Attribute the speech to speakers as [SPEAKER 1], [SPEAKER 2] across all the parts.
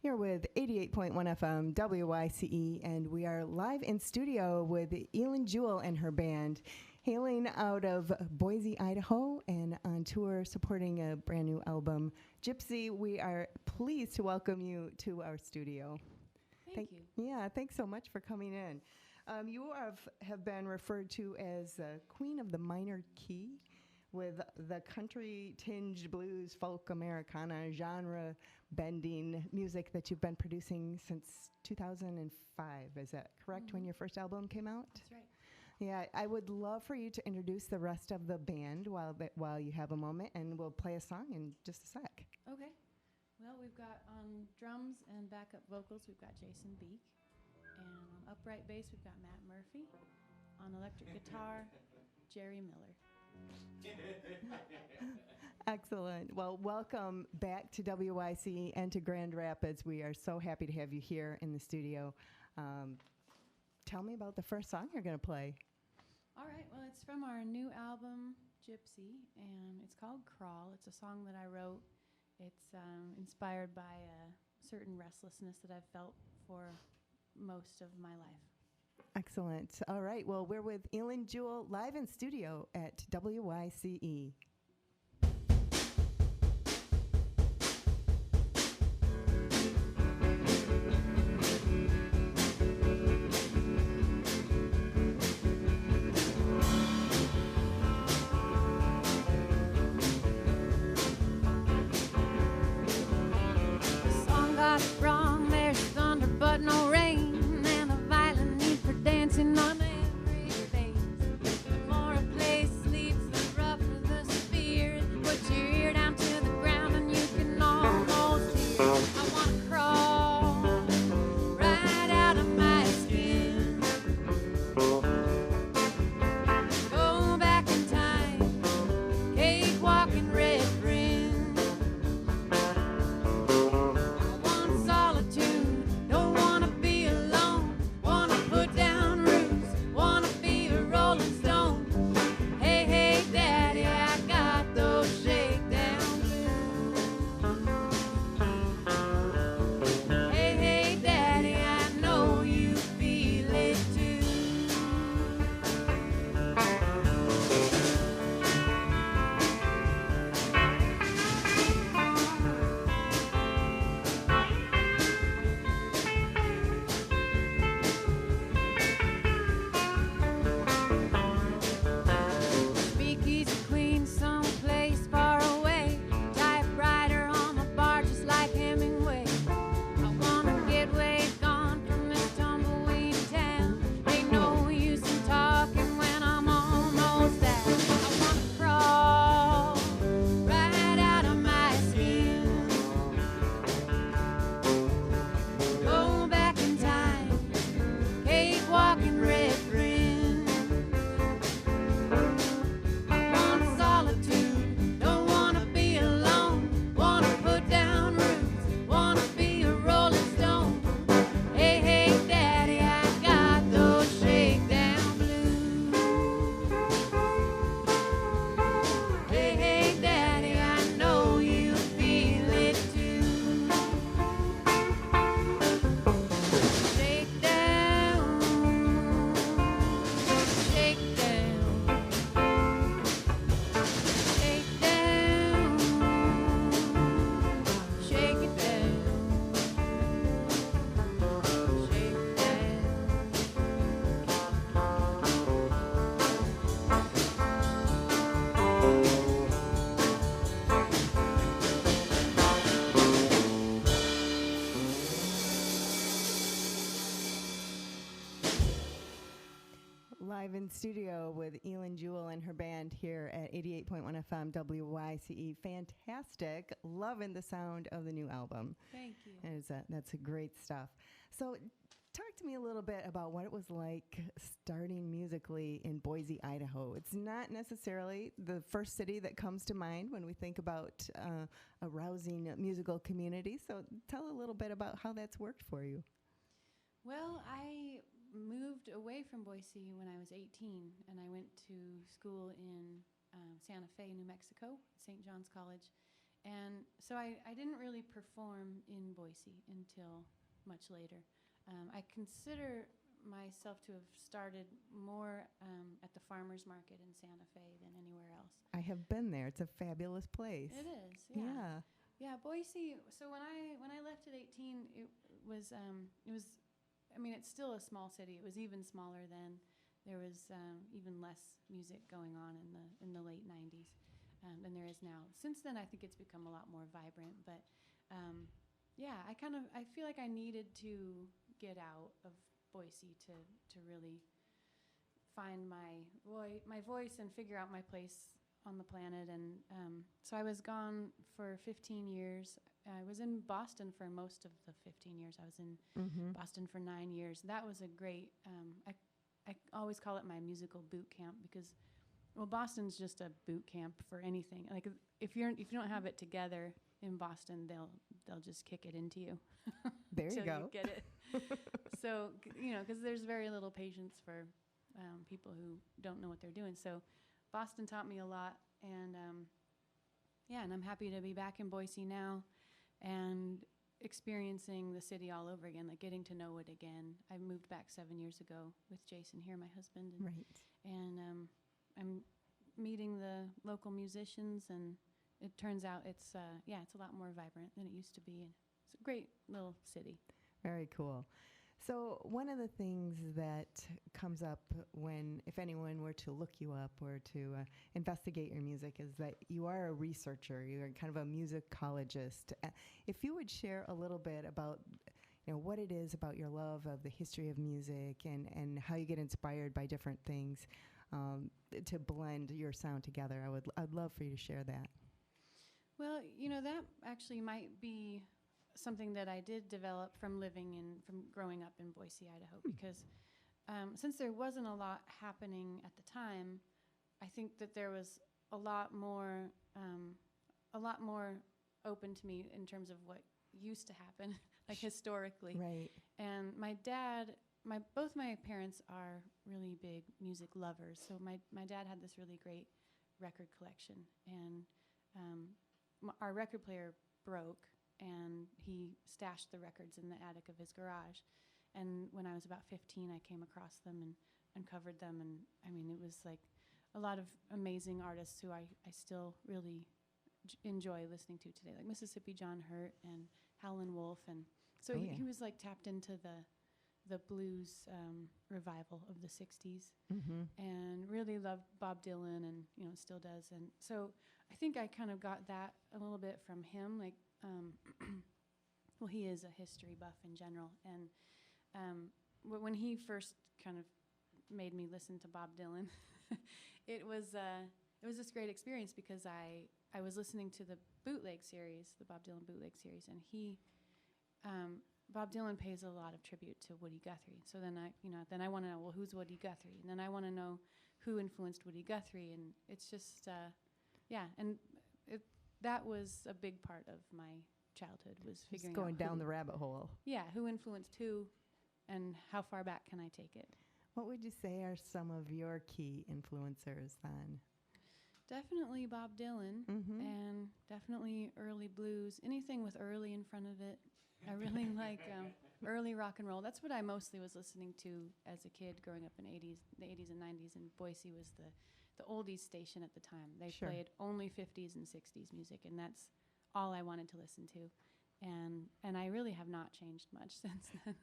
[SPEAKER 1] Here with 88.1 FM WYCE, and we are live in studio with Eilen Jewell and her band, hailing out of Boise, Idaho, and on tour supporting a brand new album, Gypsy. We are pleased to welcome you to our studio.
[SPEAKER 2] Thank you.
[SPEAKER 1] Yeah, thanks so much for coming in. You have been referred to as Queen of the Minor Key, with the country-tinged blues, folk, Americana, genre-bending music that you've been producing since 2005. Is that correct, when your first album came out?
[SPEAKER 2] That's right.
[SPEAKER 1] Yeah, I would love for you to introduce the rest of the band while you have a moment, and we'll play a song in just a sec.
[SPEAKER 2] Okay. Well, we've got on drums and backup vocals, we've got Jason Beek. And on upright bass, we've got Matt Murphy. On electric guitar, Jerry Miller.
[SPEAKER 1] Excellent. Well, welcome back to WYCE and to Grand Rapids. We are so happy to have you here in the studio. Tell me about the first song you're going to play.
[SPEAKER 2] All right. Well, it's from our new album, Gypsy, and it's called Crawl. It's a song that I wrote. It's inspired by a certain restlessness that I've felt for most of my life.
[SPEAKER 1] Excellent. All right. Well, we're with Eilen Jewell live in studio at WYCE.
[SPEAKER 2] The song got it wrong. There's thunder but no rain. Dancing on every face. The more a place sleeps, the rougher the spirit. Put your ear down to the ground and you can almost hear. I wanna crawl right out of my skin. Go back in time, cakewalking red friend. I want solitude, don't wanna be alone. Wanna put down
[SPEAKER 1] Live in studio with Eilen Jewell and her band here at 88.1 FM WYCE. Fantastic. Loving the sound of the new album.
[SPEAKER 2] Thank you.
[SPEAKER 1] That's great stuff. So talk to me a little bit about what it was like starting musically in Boise, Idaho. It's not necessarily the first city that comes to mind when we think about a rousing musical community. So tell a little bit about how that's worked for you.
[SPEAKER 2] Well, I moved away from Boise when I was 18, and I went to school in Santa Fe, New Mexico, St. John's College, And so I didn't really perform in Boise until much later. I consider myself to have started more at the farmers market in Santa Fe than anywhere else.
[SPEAKER 1] I have been there. It's a fabulous place.
[SPEAKER 2] It is,
[SPEAKER 1] Yeah.
[SPEAKER 2] yeah. Boise. So when I left at 18, it was. I mean, it's still a small city. It was even smaller then. There was even less music going on in the late 90s than there is now. Since then, I think it's become a lot more vibrant. But yeah, I feel like I needed to get out of Boise to really find my voice and figure out my place on the planet. And so I was gone for 15 years. I was in Boston for most of the 15 years. I was in Boston for 9 years. That was a great, I always call it my musical boot camp because, well, Boston's just a boot camp for anything. Like if you don't have it together in Boston, they'll just kick it into you.
[SPEAKER 1] There you go.
[SPEAKER 2] You get it. So, because there's very little patience for people who don't know what they're doing. So Boston taught me a lot, and and I'm happy to be back in Boise now and experiencing the city all over again, like getting to know it again. I moved back 7 years ago with Jason here, my husband. And,
[SPEAKER 1] right.
[SPEAKER 2] And I'm meeting the local musicians, and it turns out it's a lot more vibrant than it used to be. And it's a great little city.
[SPEAKER 1] Very cool. So one of the things that comes up if anyone were to look you up or to investigate your music is that you are a researcher. You're kind of a musicologist. If you would share a little bit about what it is about your love of the history of music and how you get inspired by different things to blend your sound together, I'd love for you to share that.
[SPEAKER 2] Well, that actually might be something that I did develop from growing up in Boise, Idaho, because since there wasn't a lot happening at the time, I think that there was a lot more open to me in terms of what used to happen, like historically.
[SPEAKER 1] Right.
[SPEAKER 2] And both my parents are really big music lovers. So my dad had this really great record collection, and our record player broke, and he stashed the records in the attic of his garage. And when I was about 15, I came across them and uncovered them. And I mean, it was like a lot of amazing artists who I still really enjoy listening to today, like Mississippi John Hurt and Howlin' Wolf. And so he was like tapped into the blues revival of the 60s, and really loved Bob Dylan, and still does. And so I think I kind of got that a little bit from him, like well, he is a history buff in general, and when he first kind of made me listen to Bob Dylan, it was this great experience because I was listening to the bootleg series, the Bob Dylan bootleg series, and Bob Dylan pays a lot of tribute to Woody Guthrie. So then I want to know, well, who's Woody Guthrie? And then I want to know who influenced Woody Guthrie, and it's just and that was a big part of my childhood, was figuring
[SPEAKER 1] just going
[SPEAKER 2] out
[SPEAKER 1] down the rabbit hole.
[SPEAKER 2] Yeah, who influenced who, and how far back can I take it?
[SPEAKER 1] What would you say are some of your key influencers then?
[SPEAKER 2] Definitely Bob Dylan, and definitely early blues. Anything with early in front of it. I really like early rock and roll. That's what I mostly was listening to as a kid growing up in the 80s and 90s, and Boise was the oldies station at the time. They played only 50s and 60s music, and that's all I wanted to listen to. And I really have not changed much since then.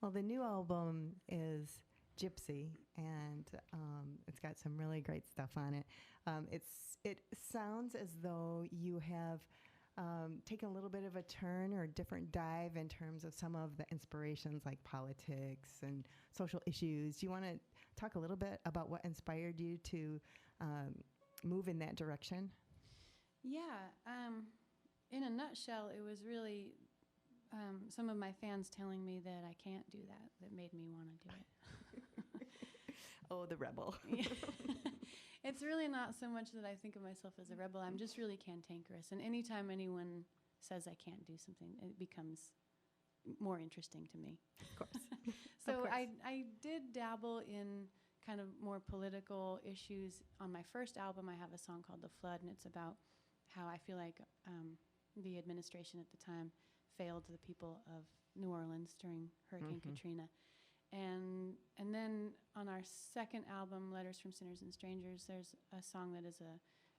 [SPEAKER 1] Well, the new album is Gypsy, and it's got some really great stuff on it. It sounds as though you have taken a little bit of a turn or a different dive in terms of some of the inspirations like politics and social issues. Do you want to talk a little bit about what inspired you to move in that direction? Yeah.
[SPEAKER 2] In a nutshell, it was really some of my fans telling me that I can't do that made me want to do it.
[SPEAKER 1] Oh, the rebel.
[SPEAKER 2] Yeah. It's really not so much that I think of myself as a rebel. I'm just really cantankerous. And anytime anyone says I can't do something, it becomes more interesting to me.
[SPEAKER 1] Of course.
[SPEAKER 2] So
[SPEAKER 1] Of course.
[SPEAKER 2] I did dabble in kind of more political issues. On my first album, I have a song called The Flood, and it's about
[SPEAKER 3] how I feel like the administration at the time failed the people of New Orleans during Hurricane Katrina. And then on our second album, Letters from Sinners and Strangers, there's a song that is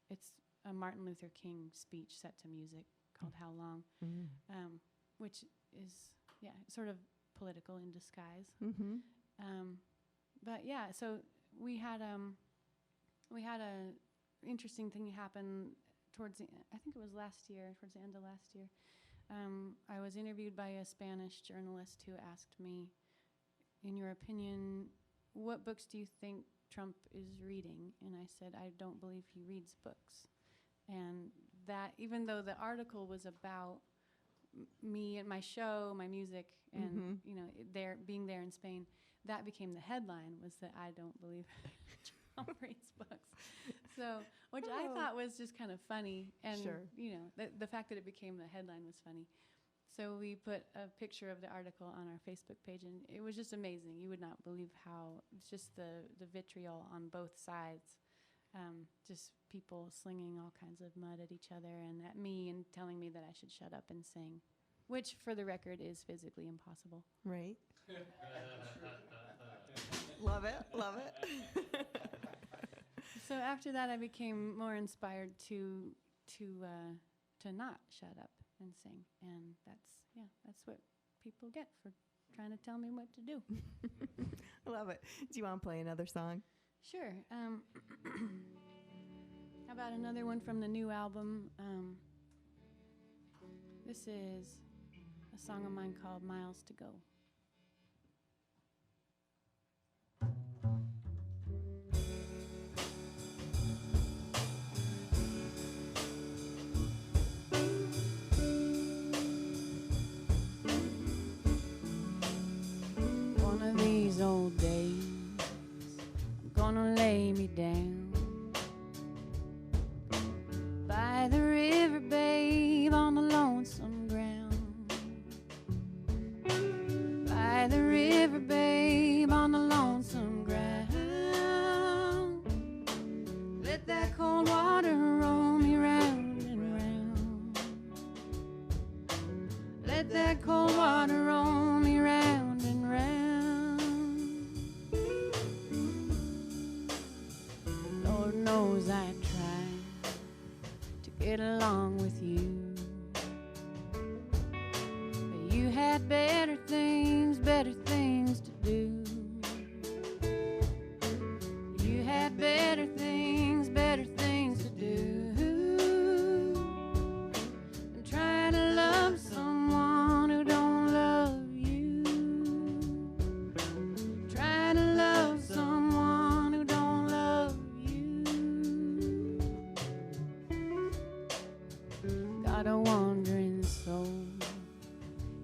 [SPEAKER 3] it's a Martin Luther King speech set to music called How Long, which is, sort of political in disguise. But yeah, so we had a interesting thing happen towards I think it was last year, towards the end of last year. I was interviewed by a Spanish journalist who asked me, in your opinion, what books do you think Trump is reading? And I said, I don't believe he reads books. And that, even though the article was about me and my show, my music, and being there in Spain, that became the headline, was that I don't believe Trump reads books. So, which I thought was just kind of funny, and the fact that it became the headline was funny. So we put a picture of the article on our Facebook page, and it was just amazing. You would not believe how it's just the vitriol on both sides. Just people slinging all kinds of mud at each other and at me, and telling me that I should shut up and sing, which, for the record, is physically impossible.
[SPEAKER 1] Right. Love it. Love it.
[SPEAKER 3] So after that, I became more inspired to not shut up and sing, and that's what people get for trying to tell me what to do.
[SPEAKER 1] I love it. Do you want to play another song?
[SPEAKER 3] Sure. How about another one from the new album? This is a song of mine called Miles to Go. One of these old days, I'm gonna lay me down by the river, babe, on the lonesome ground. By the river, babe, on the lonesome ground. Let that cold water roll me round and round. Let that cold water roll me round and round. Lord knows I tried to get along with you, but you had better things to do. You had better things to do than try to love someone who don't love you. Try to love someone who don't love you. Got a wandering soul,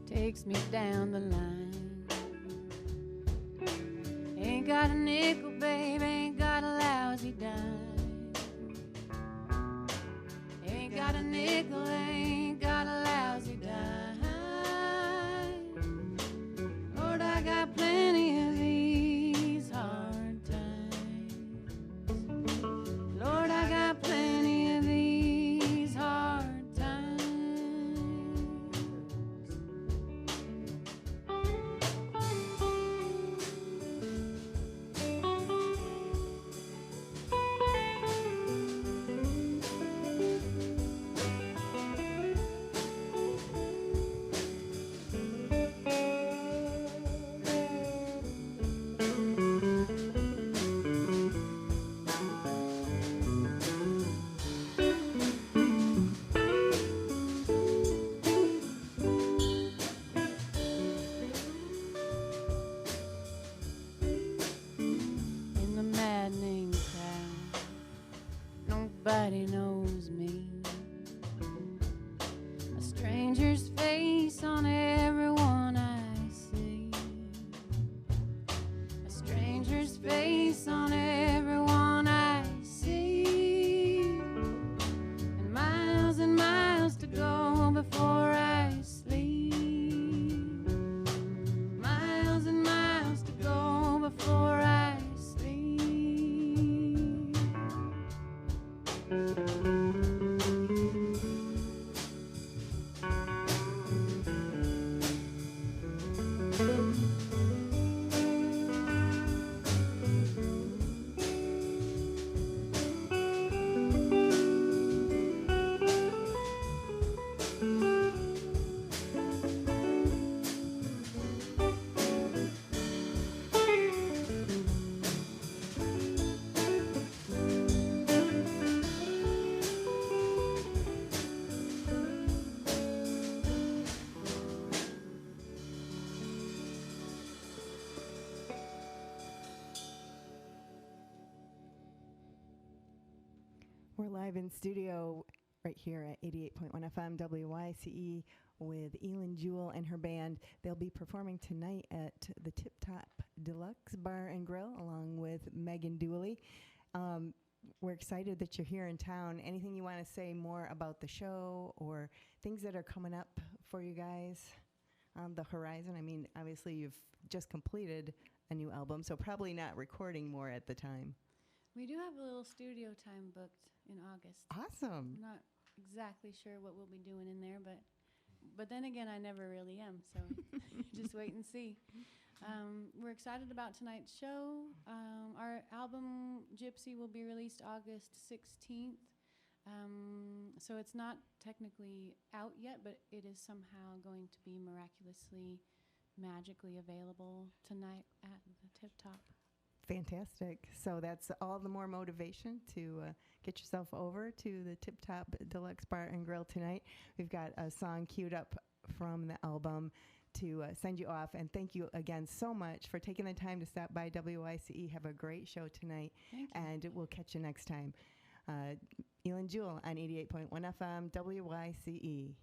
[SPEAKER 3] takes me down the line. Ain't got a nickel, babe, ain't got a lousy dime. Ain't got a nickel, ain't got a lousy dime. Lord, I got plenty of these hard times. Lord, I got plenty of these hard times. In the maddening crowd, nobody knows me. A stranger's face on everyone I see. A stranger's face on everyone I see. And miles to go before I sleep. Miles and miles to go before I sleep.
[SPEAKER 1] We're live in studio right here at 88.1 FM WYCE with Eilen, Jewell, and her band. They'll be performing tonight at the Tip Top Deluxe Bar and Grill along with Megan Dooley. We're excited that you're here in town. Anything you want to say more about the show or things that are coming up for you guys on the horizon? I mean, obviously you've just completed a new album, so probably not recording more at the time.
[SPEAKER 3] We do have a little studio time booked in August.
[SPEAKER 1] Awesome.
[SPEAKER 3] I'm not exactly sure what we'll be doing in there, but then again, I never really am, so just wait and see. We're excited about tonight's show. Our album, Gypsy, will be released August 16th. So it's not technically out yet, but it is somehow going to be miraculously, magically available tonight at the Tip Top.
[SPEAKER 1] Fantastic. So that's all the more motivation to get yourself over to the Tip Top Deluxe Bar and Grill tonight. We've got a song queued up from the album to send you off. And thank you again so much for taking the time to stop by WYCE. Have a great show tonight.
[SPEAKER 3] Thank you.
[SPEAKER 1] And we'll catch you next time. Eilen, Jewell on 88.1 FM WYCE.